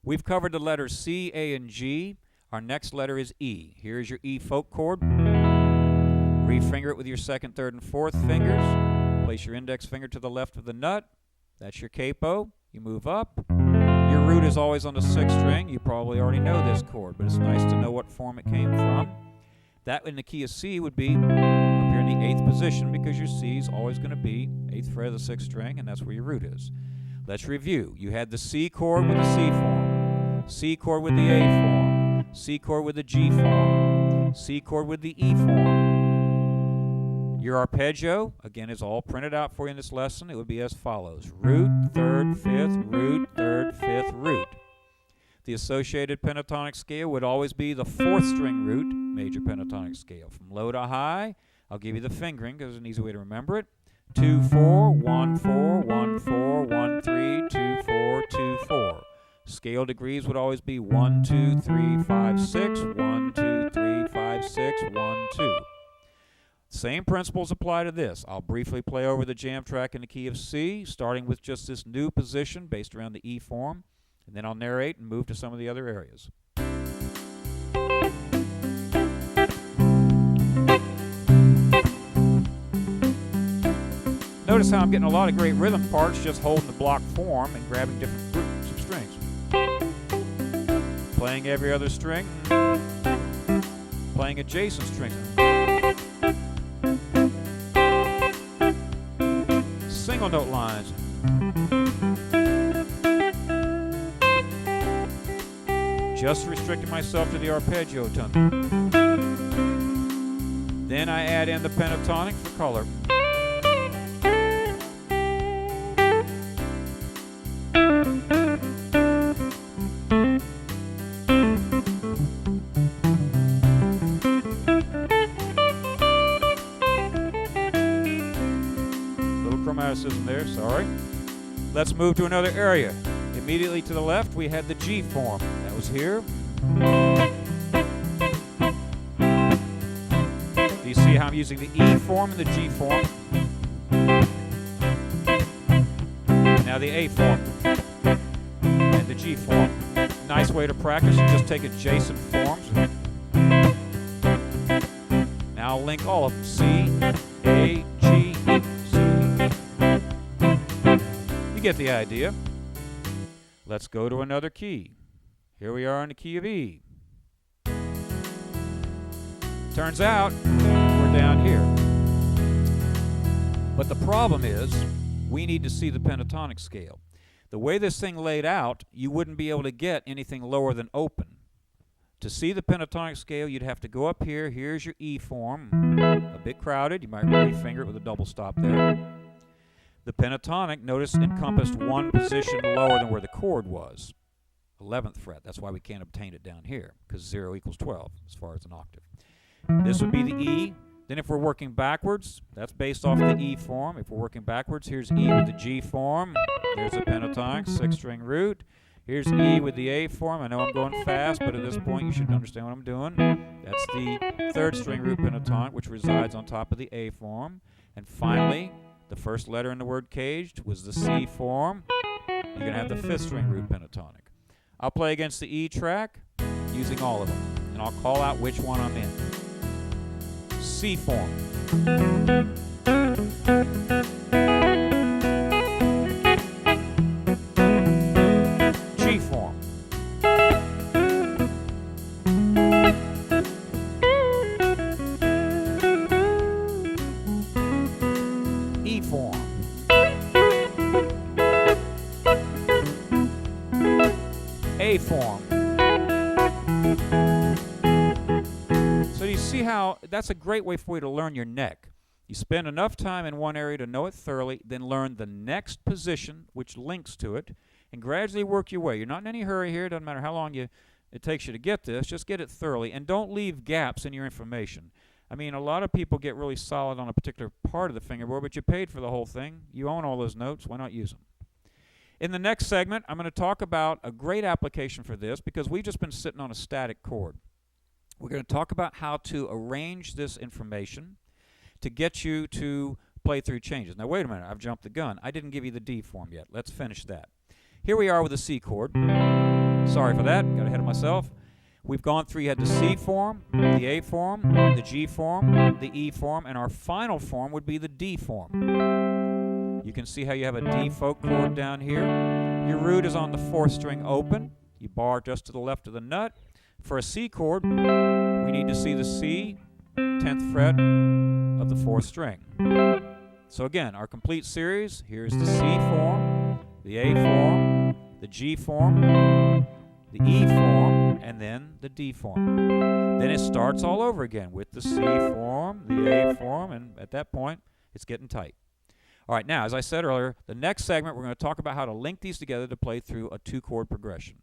We've covered the letters C, A, and G. Our next letter is E. Here's your E folk chord. Refinger it with your second, third, and fourth fingers. Place your index finger to the left of the nut. That's your capo. You move up. Your root is always on the sixth string. You probably already know this chord, but it's nice to know what form it came from. That in the key of C would be up here in the eighth position, because your C is always going to be eighth fret of the sixth string, and that's where your root is. Let's review. You had the C chord with the C form, C chord with the A form, C chord with the G form, C chord with the E form. Your arpeggio, again, is all printed out for you in this lesson. It would be as follows. Root, third, fifth, root, third, fifth, root. The associated pentatonic scale would always be the fourth string root, major pentatonic scale. From low to high, I'll give you the fingering because it's an easy way to remember it. 2, 4, 1, 4, 1, 4, 1, 3, 2, 4, 2, 4. Scale degrees would always be 1, 2, 3, 5, 6, 1, 2, 3, 5, 6, 1, 2. Same principles apply to this. I'll briefly play over the jam track in the key of C, starting with just this new position based around the E form, and then I'll narrate and move to some of the other areas. Notice how I'm getting a lot of great rhythm parts just holding the block form and grabbing different groups of strings. Playing every other string, playing adjacent strings. Single note lines. Just restricting myself to the arpeggio tone. Then I add in the pentatonic for color. There, sorry. Let's move to another area. Immediately to the left, we had the G form. That was here. Do you see how I'm using the E form and the G form? Now the A form and the G form. Nice way to practice. You just take adjacent forms. Now I'll link all of them. C, A, G, E. Get the idea. Let's go to another key. Here we are in the key of E. Turns out we're down here. But the problem is we need to see the pentatonic scale. The way this thing laid out, you wouldn't be able to get anything lower than open. To see the pentatonic scale, you'd have to go up here. Here's your E form. A bit crowded. You might refinger it with a double stop there. The pentatonic, notice, encompassed one position lower than where the chord was, 11th fret. That's why we can't obtain it down here, because 0 equals 12 as far as an octave. This would be the E. Then if we're working backwards, that's based off the E form. If we're working backwards, here's E with the G form. There's the pentatonic, sixth string root. Here's E with the A form. I know I'm going fast, but at this point you should understand what I'm doing. That's the third string root pentatonic, which resides on top of the A form. And finally, the first letter in the word caged was the C form. You're going to have the fifth string root pentatonic. I'll play against the E track using all of them, and I'll call out which one I'm in. C form. G form. E form. A form. So you see how that's a great way for you to learn your neck. You spend enough time in one area to know it thoroughly, then learn the next position which links to it, and gradually work your way. You're not in any hurry here. It doesn't matter how long it takes you to get this. Just get it thoroughly, and don't leave gaps in your information. I mean, a lot of people get really solid on a particular part of the fingerboard, but you paid for the whole thing. You own all those notes. Why not use them? In the next segment, I'm going to talk about a great application for this because we've just been sitting on a static chord. We're going to talk about how to arrange this information to get you to play through changes. Now, wait a minute. I've jumped the gun. I didn't give you the D form yet. Let's finish that. Here we are with the C chord. Sorry for that, got ahead of myself. We've gone through, you had the C form, the A form, the G form, the E form, and our final form would be the D form. You can see how you have a D folk chord down here. Your root is on the 4th string open. You bar just to the left of the nut. For a C chord, we need to see the C, 10th fret of the 4th string. So again, our complete series, here's the C form, the A form, the G form, the E form, and then the D form. Then it starts all over again with the C form, the A form, and at that point, it's getting tight. All right, now, as I said earlier, the next segment, we're going to talk about how to link these together to play through a 2-chord progression.